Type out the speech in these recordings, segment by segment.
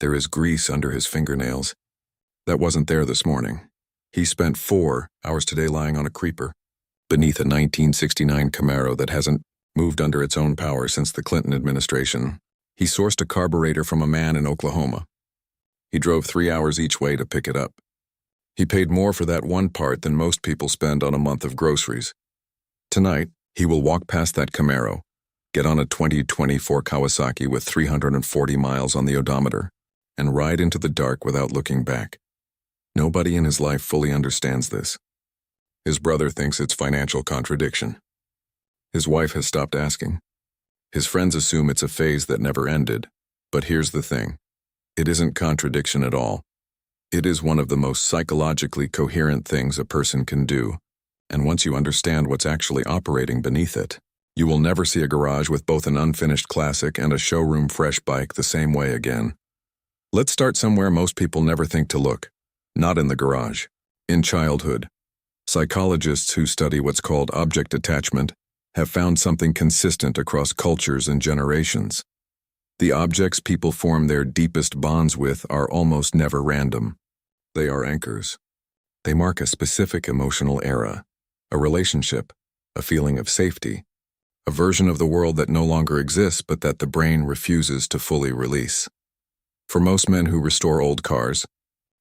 There is grease under his fingernails. That wasn't there this morning. He spent 4 hours today lying on a creeper beneath a 1969 Camaro that hasn't moved under its own power since the Clinton administration. He sourced a carburetor from a man in Oklahoma. He drove 3 hours each way to pick it up. He paid more for that one part than most people spend on a month of groceries. Tonight, he will walk past that Camaro, get on a 2024 Kawasaki with 340 miles on the odometer, and ride into the dark without looking back. Nobody in his life fully understands this. His brother thinks it's financial contradiction. His wife has stopped asking. His friends assume it's a phase that never ended. But here's the thing. It isn't contradiction at all. It is one of the most psychologically coherent things a person can do. And once you understand what's actually operating beneath it, you will never see a garage with both an unfinished classic and a showroom fresh bike the same way again. Let's start somewhere most people never think to look. Not in the garage. In childhood. Psychologists who study what's called object attachment have found something consistent across cultures and generations. The objects people form their deepest bonds with are almost never random. They are anchors. They mark a specific emotional era, a relationship, a feeling of safety, a version of the world that no longer exists but that the brain refuses to fully release. For most men who restore old cars,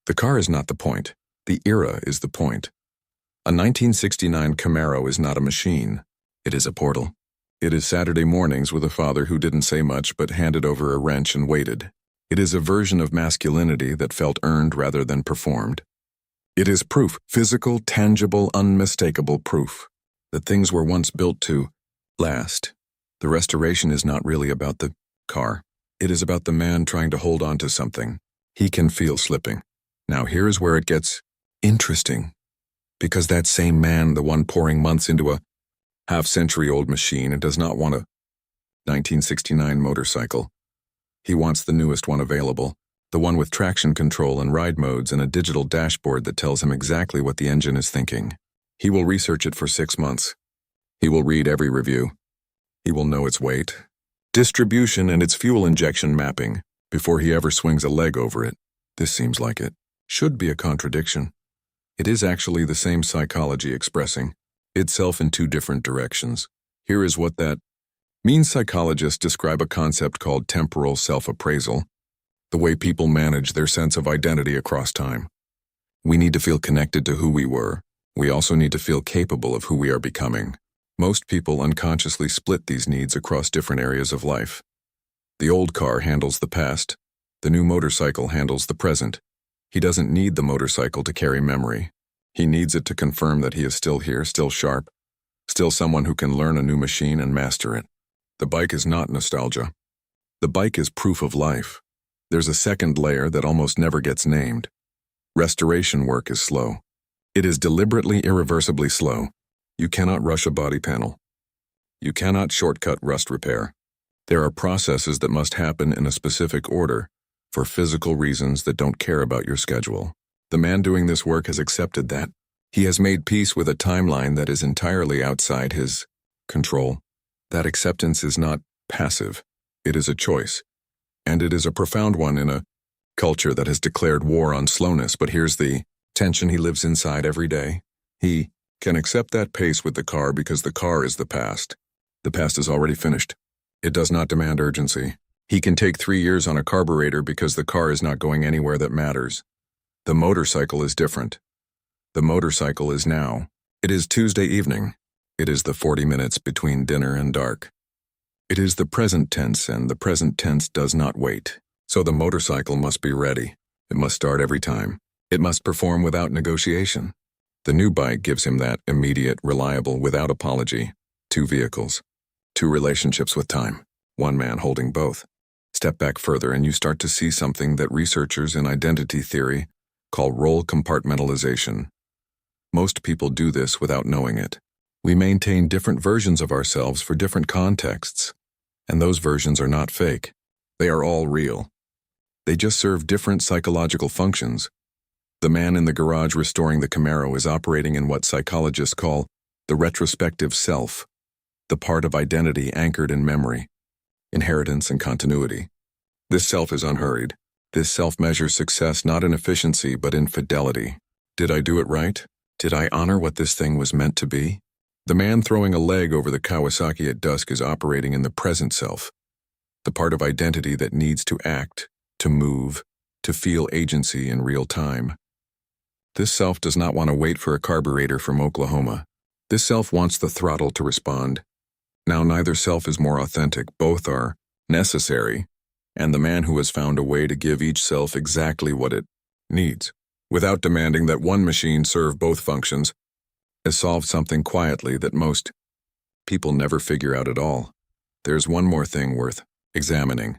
the car is not the point. The era is the point. A 1969 Camaro is not a machine. It is a portal. It is Saturday mornings with a father who didn't say much but handed over a wrench and waited. It is a version of masculinity that felt earned rather than performed. It is proof, physical, tangible, unmistakable proof, that things were once built to last. The restoration is not really about the car. It is about the man trying to hold on to something he can feel slipping. Now here's where it gets interesting. Because that same man, the one pouring months into a half-century-old machine and does not want a 1969 motorcycle. He wants the newest one available, the one with traction control and ride modes and a digital dashboard that tells him exactly what the engine is thinking. He will research it for 6 months. He will read every review. He will know its weight, distribution, and its fuel injection mapping before he ever swings a leg over it. This seems like it should be a contradiction. It is actually the same psychology expressing itself in 2 different directions. Here is what that means. Psychologists describe a concept called temporal self-appraisal, the way people manage their sense of identity across time. We need to feel connected to who we were. We also need to feel capable of who we are becoming. Most people unconsciously split these needs across different areas of life. The old car handles the past. The new motorcycle handles the present. He doesn't need the motorcycle to carry memory. He needs it to confirm that he is still here, still sharp, still someone who can learn a new machine and master it. The bike is not nostalgia. The bike is proof of life. There's a second layer that almost never gets named. Restoration work is slow. It is deliberately irreversibly slow. You cannot rush a body panel. You cannot shortcut rust repair. There are processes that must happen in a specific order for physical reasons that don't care about your schedule. The man doing this work has accepted that. He has made peace with a timeline that is entirely outside his control. That acceptance is not passive. It is a choice. And it is a profound one in a culture that has declared war on slowness. But here's the tension he lives inside every day. He can accept that pace with the car because the car is the past. The past is already finished. It does not demand urgency. He can take 3 years on a carburetor because the car is not going anywhere that matters. The motorcycle is different. The motorcycle is now. It is Tuesday evening. It is the 40 minutes between dinner and dark. It is the present tense, and the present tense does not wait. So the motorcycle must be ready. It must start every time. It must perform without negotiation. The new bike gives him that immediate, reliable, without apology. 2 vehicles. 2 relationships with time. 1 man holding both. Step back further and you start to see something that researchers in identity theory call role compartmentalization. Most people do this without knowing it. We maintain different versions of ourselves for different contexts, and those versions are not fake. They are all real. They just serve different psychological functions. The man in the garage restoring the Camaro is operating in what psychologists call the retrospective self, the part of identity anchored in memory, inheritance, and continuity. This self is unhurried. This self measures success not in efficiency but in fidelity. Did I do it right? Did I honor what this thing was meant to be? The man throwing a leg over the Kawasaki at dusk is operating in the present self, the part of identity that needs to act, to move, to feel agency in real time. This self does not want to wait for a carburetor from Oklahoma. This self wants the throttle to respond. Now neither self is more authentic, both are necessary, and the man who has found a way to give each self exactly what it needs, without demanding that one machine serve both functions, has solved something quietly that most people never figure out at all. There's one more thing worth examining.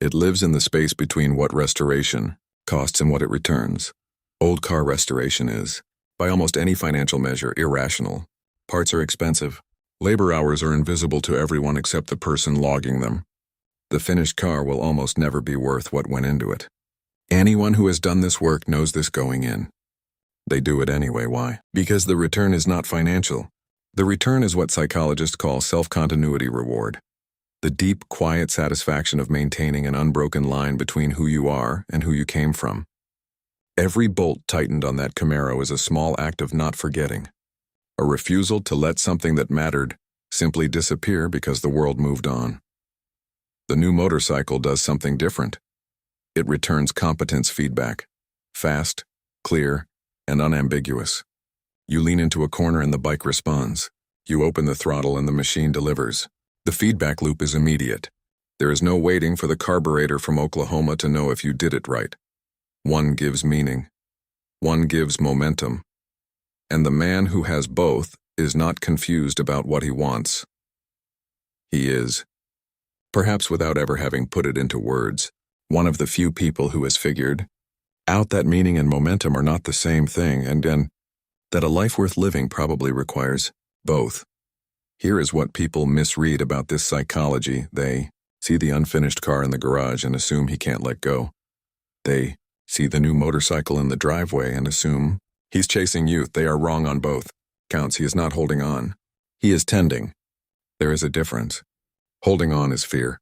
It lives in the space between what restoration costs and what it returns. Old car restoration is, by almost any financial measure, irrational. Parts are expensive. Labor hours are invisible to everyone except the person logging them. The finished car will almost never be worth what went into it. Anyone who has done this work knows this going in. They do it anyway. Why? Because the return is not financial. The return is what psychologists call self-continuity reward. The deep, quiet satisfaction of maintaining an unbroken line between who you are and who you came from. Every bolt tightened on that Camaro is a small act of not forgetting. A refusal to let something that mattered simply disappear because the world moved on. The new motorcycle does something different. It returns competence feedback. Fast, clear, and unambiguous. You lean into a corner and the bike responds. You open the throttle and the machine delivers. The feedback loop is immediate. There is no waiting for the carburetor from Oklahoma to know if you did it right. One gives meaning. One gives momentum. And the man who has both is not confused about what he wants. He is, perhaps without ever having put it into words, one of the few people who has figured out that meaning and momentum are not the same thing, and that a life worth living probably requires both. Here is what people misread about this psychology. They see the unfinished car in the garage and assume he can't let go. They see the new motorcycle in the driveway and assume he's chasing youth. They are wrong on both counts. He is not holding on. He is tending. There is a difference. Holding on is fear.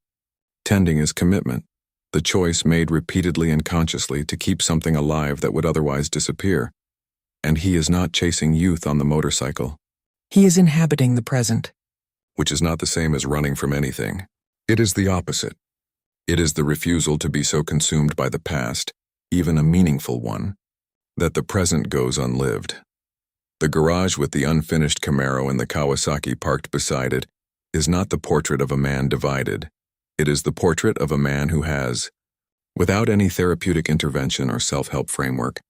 Tending is commitment. The choice made repeatedly and consciously to keep something alive that would otherwise disappear. And he is not chasing youth on the motorcycle. He is inhabiting the present. Which is not the same as running from anything. It is the opposite. It is the refusal to be so consumed by the past, even a meaningful one, that the present goes unlived. The garage with the unfinished Camaro and the Kawasaki parked beside it is not the portrait of a man divided. It is the portrait of a man who has, without any therapeutic intervention or self-help framework,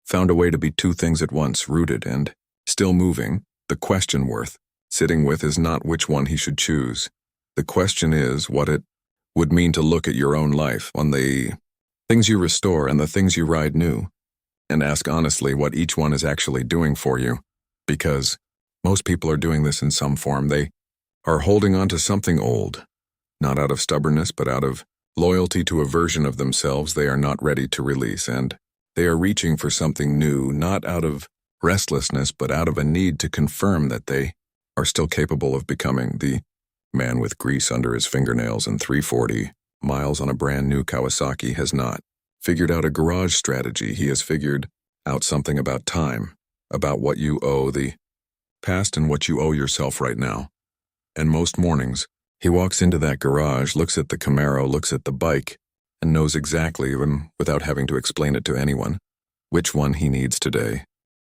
found a way to be two things at once, rooted and still moving. The question worth sitting with is not which one he should choose. The question is what it would mean to look at your own life on the things you restore and the things you ride new, and ask honestly what each one is actually doing for you. Because most people are doing this in some form. They are holding on to something old, not out of stubbornness, but out of loyalty to a version of themselves they are not ready to release, and they are reaching for something new, not out of restlessness, but out of a need to confirm that they are still capable of becoming. The man with grease under his fingernails and 340 miles on a brand new Kawasaki has not figured out a garage strategy. He has figured out something about time, about what you owe the past and what you owe yourself right now. And most mornings, he walks into that garage, looks at the Camaro, looks at the bike, and knows exactly, even without having to explain it to anyone, which one he needs today.